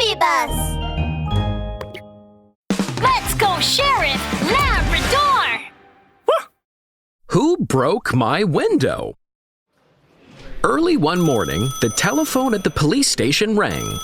baby bus! Let's go, Sheriff Labrador! Who broke my window? Early one morning, the telephone at the police station rang.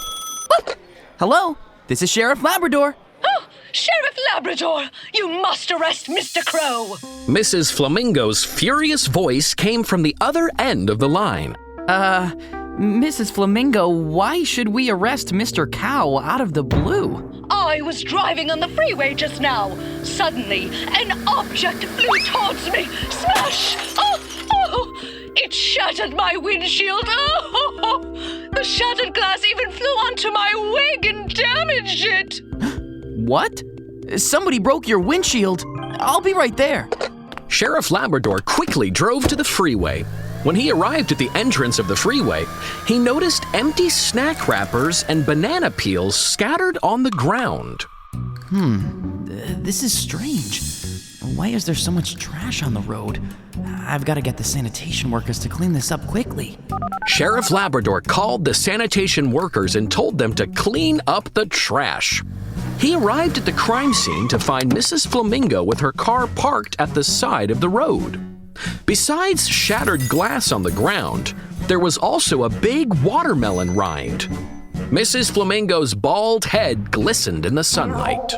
Hello, this is Sheriff Labrador. Oh, Sheriff Labrador, you must arrest Mr. Crow. Mrs. Flamingo's furious voice came from the other end of the line. Mrs. Flamingo, why should we arrest Mr. Cow out of the blue? I was driving on the freeway just now. Suddenly, an object flew towards me. Smash! Oh! It shattered my windshield. Oh! The shattered glass even flew onto my wig and damaged it. What? Somebody broke your windshield. I'll be right there. Sheriff Labrador quickly drove to the freeway. When he arrived at the entrance of the freeway, he noticed empty snack wrappers and banana peels scattered on the ground. This is strange. Why is there so much trash on the road? I've got to get the sanitation workers to clean this up quickly. Sheriff Labrador called the sanitation workers and told them to clean up the trash. He arrived at the crime scene to find Mrs. Flamingo with her car parked at the side of the road. Besides shattered glass on the ground, there was also a big watermelon rind. Mrs. Flamingo's bald head glistened in the sunlight.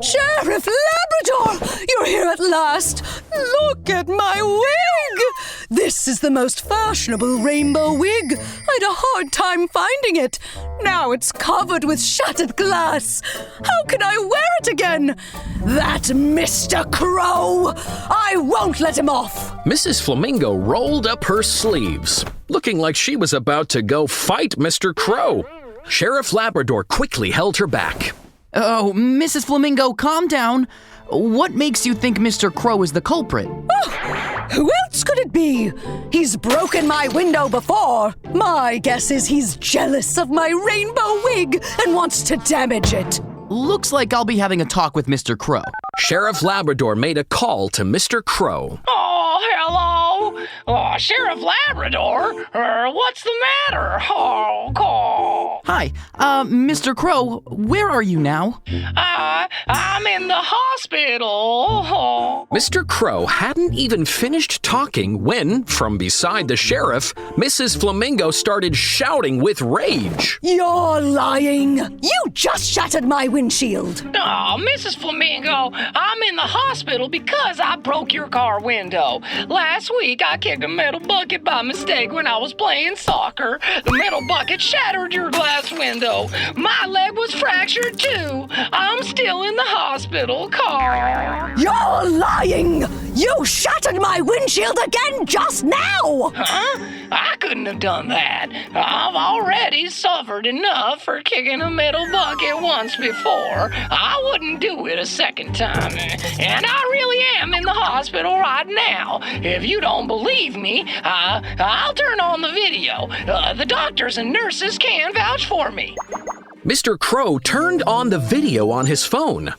Sheriff Labrador, you're here at last. Look at my wig. This is the most fashionable rainbow wig. I had a hard time finding it. Now it's covered with shattered glass. How can I wear it again? That Mr. Crow! I won't let him off. Mrs. Flamingo rolled up her sleeves, looking like she was about to go fight Mr. Crow. Sheriff Labrador quickly held her back. Oh, Mrs. Flamingo, calm down. What makes you think Mr. Crow is the culprit? Oh, who else could it be? He's broken my window before. My guess is he's jealous of my rainbow wig and wants to damage it. Looks like I'll be having a talk with Mr. Crow. Sheriff Labrador made a call to Mr. Crow. Oh, hello. Oh, Sheriff Labrador. What's the matter? Oh, call. Hi, Mr. Crow, where are you now? I'm in the hospital. Oh. Mr. Crow hadn't even finished talking when, from beside the sheriff, Mrs. Flamingo started shouting with rage. You're lying. You just shattered my windshield. Oh, Mrs. Flamingo, I'm in the hospital because I broke your car window. Last week, I kicked a metal bucket by mistake when I was playing soccer. The metal bucket shattered your glass window. My leg was fractured, too. I'm still in the hospital. Car. You're lying. You shattered my windshield again just now. Huh? I couldn't have done that. I've already suffered enough for kicking a metal bucket once before. I wouldn't do it a second time. And I really am in the hospital right now. If you don't believe me, I'll turn on the video. The doctors and nurses can vouch for me. Mr. Crow turned on the video on his phone.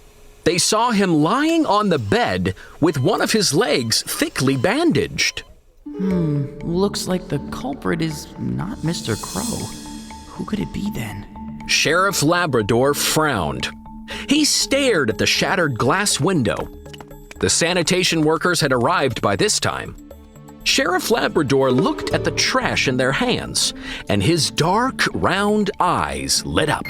They saw him lying on the bed with one of his legs thickly bandaged. Looks like the culprit is not Mr. Crow. Who could it be then? Sheriff Labrador frowned. He stared at the shattered glass window. The sanitation workers had arrived by this time. Sheriff Labrador looked at the trash in their hands, and his dark, round eyes lit up.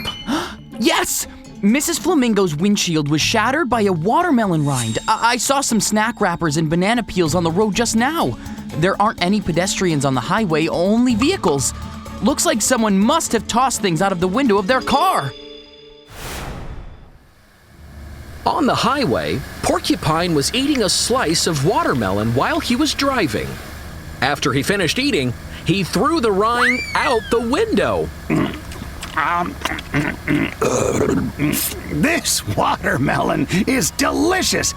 Yes! Mrs. Flamingo's windshield was shattered by a watermelon rind. I saw some snack wrappers and banana peels on the road just now. There aren't any pedestrians on the highway, only vehicles. Looks like someone must have tossed things out of the window of their car. On the highway, Porcupine was eating a slice of watermelon while he was driving. After he finished eating, he threw the rind out the window. This watermelon is delicious.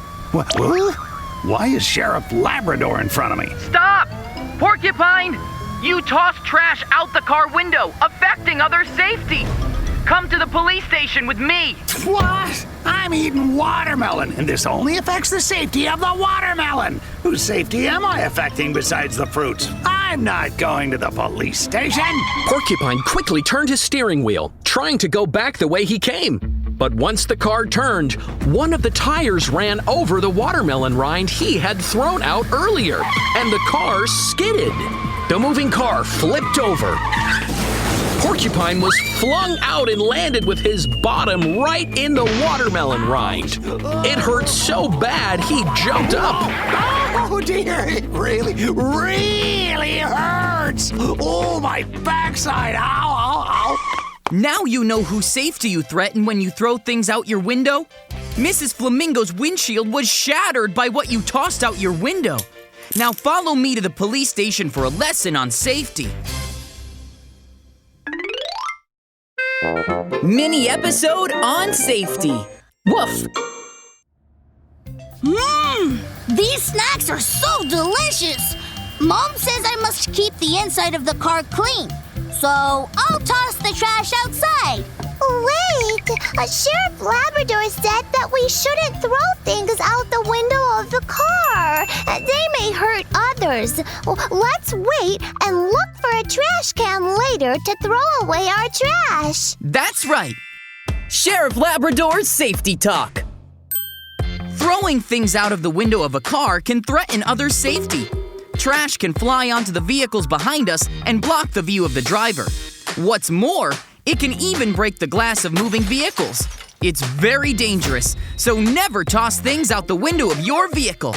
Why is Sheriff Labrador in front of me? Stop! Porcupine! You tossed trash out the car window, affecting other safety. Come to the police station with me. What? I'm eating watermelon, and this only affects the safety of the watermelon. Whose safety am I affecting besides the fruits? I'm not going to the police station. Porcupine quickly turned his steering wheel, trying to go back the way he came. But once the car turned, one of the tires ran over the watermelon rind he had thrown out earlier, and the car skidded. The moving car flipped over. Porcupine was flung out and landed with his bottom right in the watermelon rind. It hurt so bad he jumped up. Oh dear, it really hurts. Oh, my backside, ow, ow, ow. Now you know whose safety you threaten when you throw things out your window. Mrs. Flamingo's windshield was shattered by what you tossed out your window. Now follow me to the police station for a lesson on safety. Mini episode on safety. Woof! These snacks are so delicious! Mom says I must keep the inside of the car clean, so I'll toss the trash outside. Wait! Sheriff Labrador said that we shouldn't throw things out the window of the car. They may hurt others. Let's wait and look for a trash can later to throw away our trash. That's right! Sheriff Labrador's Safety Talk. Throwing things out of the window of a car can threaten others' safety. Trash can fly onto the vehicles behind us and block the view of the driver. What's more, it can even break the glass of moving vehicles. It's very dangerous, so never toss things out the window of your vehicle.